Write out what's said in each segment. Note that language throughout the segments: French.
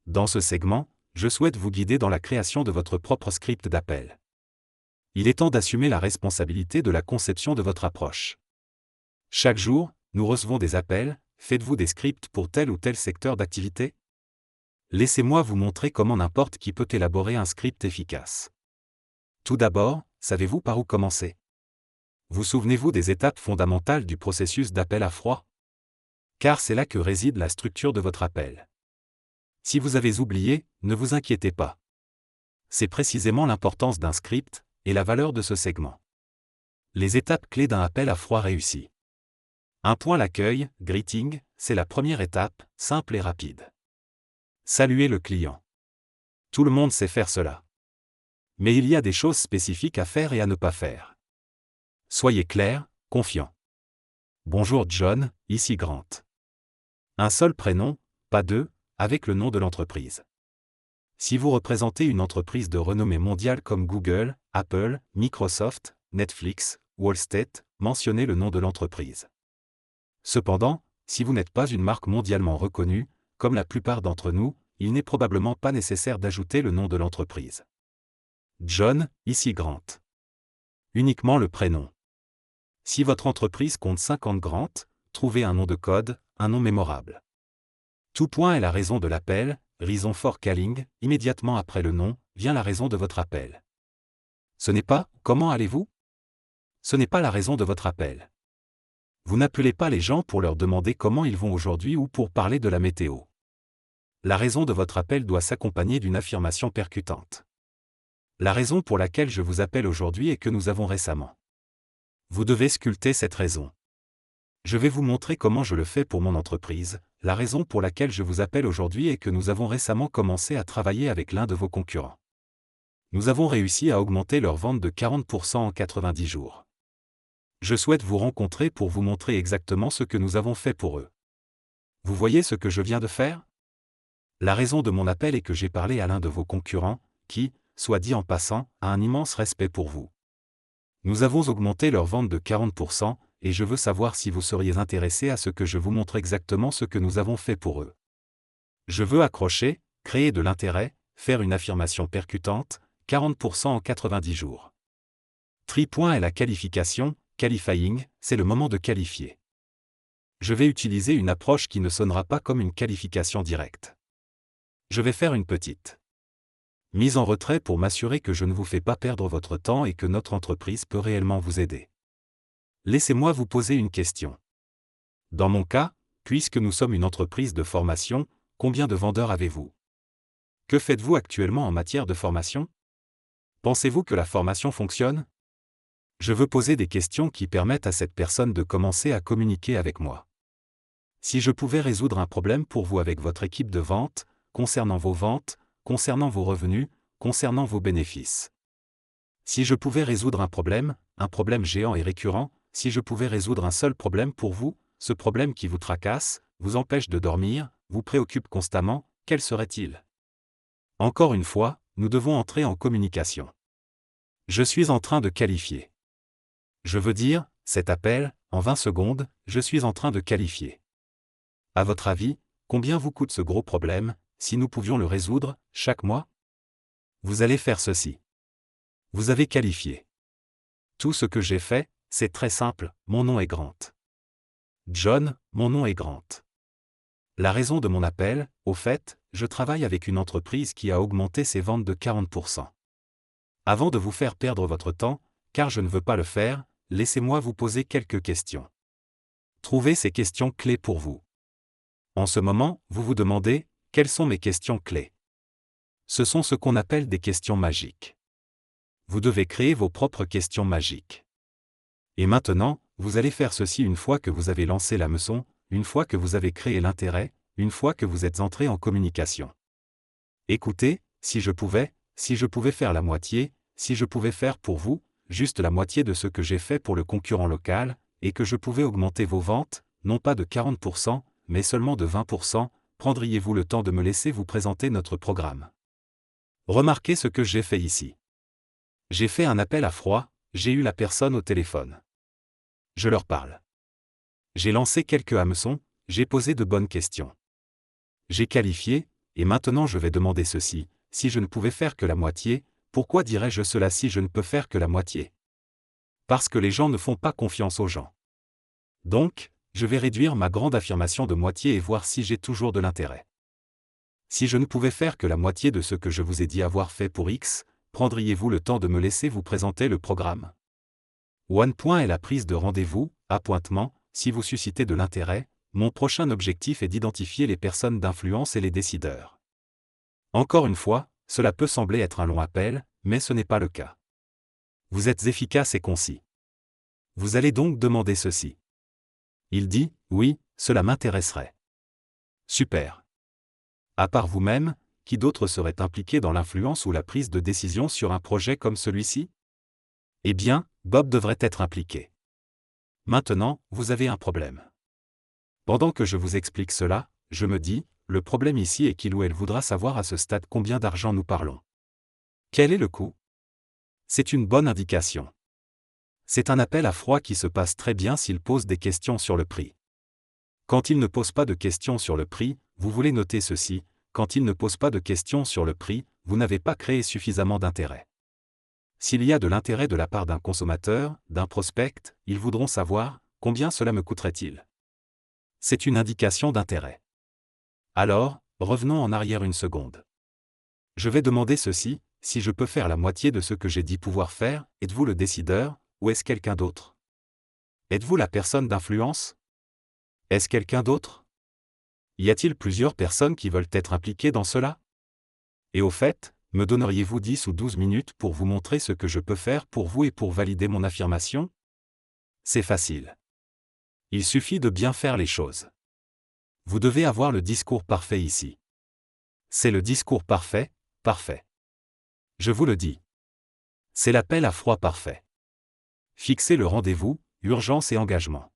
Dans ce segment, je souhaite vous guider dans la création de votre propre script d'appel. Il est temps d'assumer la responsabilité de la conception de votre approche. Chaque jour, nous recevons des appels. Faites-vous des scripts pour tel ou tel secteur d'activité? Laissez-moi vous montrer comment n'importe qui peut élaborer un script efficace. Tout d'abord, savez-vous par où commencer? Vous souvenez-vous des étapes fondamentales du processus d'appel à froid? Car c'est là que réside la structure de votre appel. Si vous avez oublié, ne vous inquiétez pas. C'est précisément l'importance d'un script et la valeur de ce segment. Les étapes clés d'un appel à froid réussi. 1. L'accueil, greeting, c'est la première étape, simple et rapide. Saluer le client. Tout le monde sait faire cela. Mais il y a des choses spécifiques à faire et à ne pas faire. Soyez clair, confiant. Bonjour John, ici Grant. Un seul prénom, pas deux, avec le nom de l'entreprise. Si vous représentez une entreprise de renommée mondiale comme Google, Apple, Microsoft, Netflix, Wall Street, mentionnez le nom de l'entreprise. Cependant, si vous n'êtes pas une marque mondialement reconnue, comme la plupart d'entre nous, il n'est probablement pas nécessaire d'ajouter le nom de l'entreprise. John, ici Grant. Uniquement le prénom. Si votre entreprise compte 50 Grant, trouvez un nom de code, un nom mémorable. Tout point est la raison de l'appel, reason for calling, immédiatement après le nom, vient la raison de votre appel. Ce n'est pas « Comment allez-vous » Ce n'est pas la raison de votre appel. Vous n'appelez pas les gens pour leur demander comment ils vont aujourd'hui ou pour parler de la météo. La raison de votre appel doit s'accompagner d'une affirmation percutante. La raison pour laquelle je vous appelle aujourd'hui est que nous avons récemment. Vous devez sculpter cette raison. Je vais vous montrer comment je le fais pour mon entreprise. La raison pour laquelle je vous appelle aujourd'hui est que nous avons récemment commencé à travailler avec l'un de vos concurrents. Nous avons réussi à augmenter leurs ventes de 40% en 90 jours. Je souhaite vous rencontrer pour vous montrer exactement ce que nous avons fait pour eux. Vous voyez ce que je viens de faire? La raison de mon appel est que j'ai parlé à l'un de vos concurrents, qui, soit dit en passant, a un immense respect pour vous. Nous avons augmenté leurs ventes de 40%, et je veux savoir si vous seriez intéressé à ce que je vous montre exactement ce que nous avons fait pour eux. Je veux accrocher, créer de l'intérêt, faire une affirmation percutante, 40% en 90 jours. Tri-point est la qualification, qualifying, c'est le moment de qualifier. Je vais utiliser une approche qui ne sonnera pas comme une qualification directe. Je vais faire une petite mise en retrait pour m'assurer que je ne vous fais pas perdre votre temps et que notre entreprise peut réellement vous aider. Laissez-moi vous poser une question. Dans mon cas, puisque nous sommes une entreprise de formation, combien de vendeurs avez-vous? Que faites-vous actuellement en matière de formation? Pensez-vous que la formation fonctionne? Je veux poser des questions qui permettent à cette personne de commencer à communiquer avec moi. Si je pouvais résoudre un problème pour vous avec votre équipe de vente, concernant vos ventes, concernant vos revenus, concernant vos bénéfices. Si je pouvais résoudre un problème géant et récurrent, si je pouvais résoudre un seul problème pour vous, ce problème qui vous tracasse, vous empêche de dormir, vous préoccupe constamment, quel serait-il? Encore une fois, nous devons entrer en communication. Je suis en train de qualifier. Je veux dire, cet appel, en 20 secondes, je suis en train de qualifier. À votre avis, combien vous coûte ce gros problème, si nous pouvions le résoudre, chaque mois? Vous allez faire ceci. Vous avez qualifié. Tout ce que j'ai fait, c'est très simple, mon nom est Grant. John, mon nom est Grant. La raison de mon appel, au fait, je travaille avec une entreprise qui a augmenté ses ventes de 40%. Avant de vous faire perdre votre temps, car je ne veux pas le faire, laissez-moi vous poser quelques questions. Trouvez ces questions clés pour vous. En ce moment, vous vous demandez, quelles sont mes questions clés? Ce sont ce qu'on appelle des questions magiques. Vous devez créer vos propres questions magiques. Et maintenant, vous allez faire ceci une fois que vous avez lancé l'hameçon, une fois que vous avez créé l'intérêt, une fois que vous êtes entré en communication. Écoutez, si je pouvais faire la moitié, si je pouvais faire pour vous, juste la moitié de ce que j'ai fait pour le concurrent local, et que je pouvais augmenter vos ventes, non pas de 40%, mais seulement de 20%, prendriez-vous le temps de me laisser vous présenter notre programme? Remarquez ce que j'ai fait ici. J'ai fait un appel à froid, j'ai eu la personne au téléphone. Je leur parle. J'ai lancé quelques hameçons, j'ai posé de bonnes questions. J'ai qualifié, Et maintenant je vais demander ceci, si je ne pouvais faire que la moitié, pourquoi dirais-je cela si je ne peux faire que la moitié? Parce que les gens ne font pas confiance aux gens. Donc, je vais réduire ma grande affirmation de moitié et voir si j'ai toujours de l'intérêt. Si je ne pouvais faire que la moitié de ce que je vous ai dit avoir fait pour X, prendriez-vous le temps de me laisser vous présenter le programme? One Point est la prise de rendez-vous, appointement, si vous suscitez de l'intérêt, mon prochain objectif est d'identifier les personnes d'influence et les décideurs. Encore une fois, cela peut sembler être un long appel, mais ce n'est pas le cas. Vous êtes efficace et concis. Vous allez donc demander ceci. Il dit, oui, cela m'intéresserait. Super. À part vous-même, qui d'autre serait impliqué dans l'influence ou la prise de décision sur un projet comme celui-ci? Eh bien, Bob devrait être impliqué. Maintenant, vous avez un problème. Pendant que je vous explique cela, je me dis, le problème ici est qu'il ou elle voudra savoir à ce stade combien d'argent nous parlons. Quel est le coût? C'est une bonne indication. C'est un appel à froid qui se passe très bien s'il pose des questions sur le prix. Quand il ne pose pas de questions sur le prix, vous voulez noter ceci, quand il ne pose pas de questions sur le prix, vous n'avez pas créé suffisamment d'intérêt. S'il y a de l'intérêt de la part d'un consommateur, d'un prospect, ils voudront savoir, combien cela me coûterait-il? C'est une indication d'intérêt. Alors, revenons en arrière une seconde. Je vais demander ceci, si je peux faire la moitié de ce que j'ai dit pouvoir faire, êtes-vous le décideur, ou est-ce quelqu'un d'autre? Êtes-vous la personne d'influence? Est-ce quelqu'un d'autre? Y a-t-il plusieurs personnes qui veulent être impliquées dans cela? Et au fait, me donneriez-vous 10 ou 12 minutes pour vous montrer ce que je peux faire pour vous et pour valider mon affirmation? C'est facile. Il suffit de bien faire les choses. Vous devez avoir le discours parfait ici. C'est le discours parfait, parfait. Je vous le dis. C'est l'appel à froid parfait. Fixez le rendez-vous, urgence et engagement.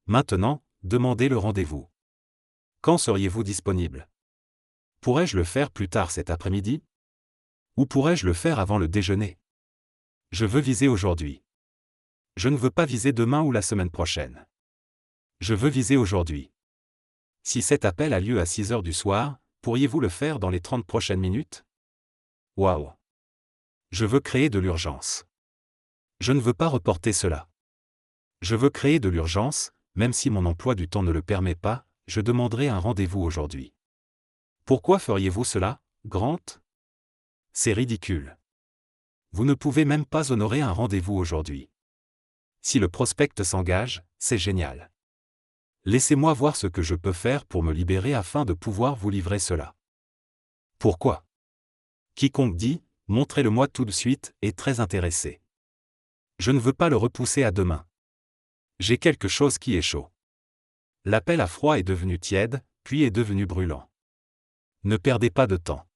Maintenant, demandez le rendez-vous. Quand seriez-vous disponible? Pourrais-je le faire plus tard cet après-midi? Ou pourrais-je le faire avant le déjeuner? Je veux viser aujourd'hui. Je ne veux pas viser demain ou la semaine prochaine. Je veux viser aujourd'hui. Si cet appel a lieu à 6 heures du soir, pourriez-vous le faire dans les 30 prochaines minutes? Waouh! Je veux créer de l'urgence. Je ne veux pas reporter cela. Je veux créer de l'urgence, même si mon emploi du temps ne le permet pas, je demanderai un rendez-vous aujourd'hui. Pourquoi feriez-vous cela, Grant? C'est ridicule. Vous ne pouvez même pas honorer un rendez-vous aujourd'hui. Si le prospect s'engage, c'est génial. Laissez-moi voir ce que je peux faire pour me libérer afin de pouvoir vous livrer cela. Pourquoi? Quiconque dit, montrez-le-moi tout de suite, est très intéressé. Je ne veux pas le repousser à demain. J'ai quelque chose qui est chaud. L'appel à froid est devenu tiède, puis est devenu brûlant. Ne perdez pas de temps.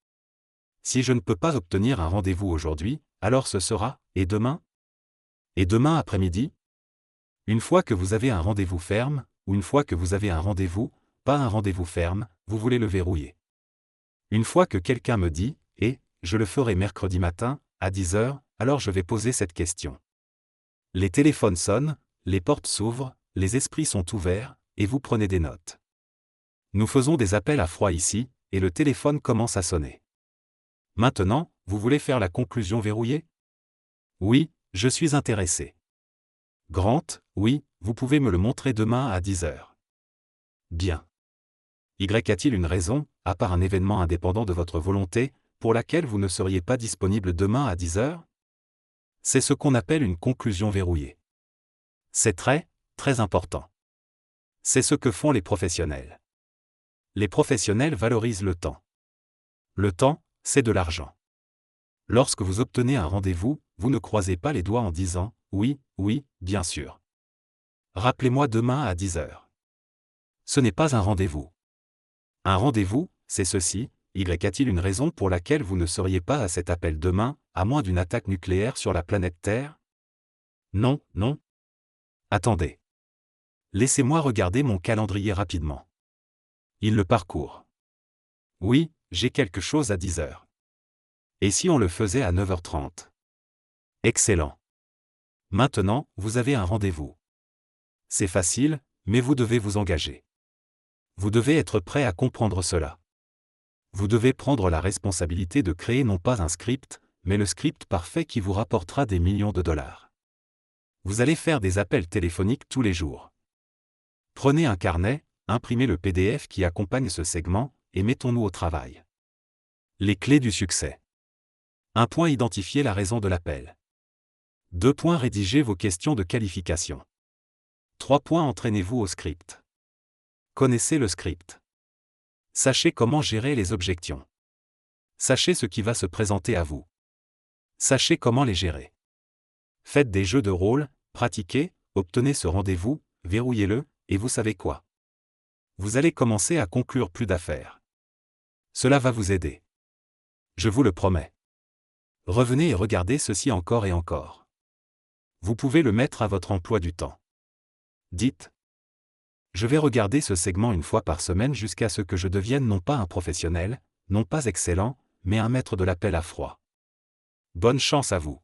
Si je ne peux pas obtenir un rendez-vous aujourd'hui, alors ce sera, et demain? Et demain après-midi? Une fois que vous avez un rendez-vous ferme, ou une fois que vous avez un rendez-vous, pas un rendez-vous ferme, vous voulez le verrouiller. Une fois que quelqu'un me dit, je le ferai mercredi matin, à 10 heures, alors je vais poser cette question. Les téléphones sonnent, les portes s'ouvrent, les esprits sont ouverts, et vous prenez des notes. Nous faisons des appels à froid ici, et le téléphone commence à sonner. Maintenant, vous voulez faire la conclusion verrouillée? Oui, je suis intéressé. Grant, oui, vous pouvez me le montrer demain à 10 heures. Bien. Y a-t-il une raison, à part un événement indépendant de votre volonté, pour laquelle vous ne seriez pas disponible demain à 10 heures? C'est ce qu'on appelle une conclusion verrouillée. C'est très, très important. C'est ce que font les professionnels. Les professionnels valorisent le temps. Le temps, c'est de l'argent. Lorsque vous obtenez un rendez-vous, vous ne croisez pas les doigts en disant « oui, oui, bien sûr. Rappelez-moi demain à 10 heures. » Ce n'est pas un rendez-vous. Un rendez-vous, c'est ceci, y a-t-il une raison pour laquelle vous ne seriez pas à cet appel demain, à moins d'une attaque nucléaire sur la planète Terre? Non, non. Attendez. Laissez-moi regarder mon calendrier rapidement. Il le parcourt. Oui, j'ai quelque chose à 10 heures. Et si on le faisait à 9h30? Excellent. Maintenant, vous avez un rendez-vous. C'est facile, mais vous devez vous engager. Vous devez être prêt à comprendre cela. Vous devez prendre la responsabilité de créer non pas un script, mais le script parfait qui vous rapportera des millions de dollars. Vous allez faire des appels téléphoniques tous les jours. Prenez un carnet, imprimez le PDF qui accompagne ce segment, et mettons-nous au travail. Les clés du succès. 1 point. Identifiez la raison de l'appel. 2 points. Rédigez vos questions de qualification. 3 points. Entraînez-vous au script. Connaissez le script. Sachez comment gérer les objections. Sachez ce qui va se présenter à vous. Sachez comment les gérer. Faites des jeux de rôle, pratiquez, obtenez ce rendez-vous, verrouillez-le, et vous savez quoi? Vous allez commencer à conclure plus d'affaires. Cela va vous aider. Je vous le promets. Revenez et regardez ceci encore et encore. Vous pouvez le mettre à votre emploi du temps. Dites: je vais regarder ce segment 1 fois par semaine jusqu'à ce que je devienne non pas un professionnel, non pas excellent, mais un maître de l'appel à froid. Bonne chance à vous.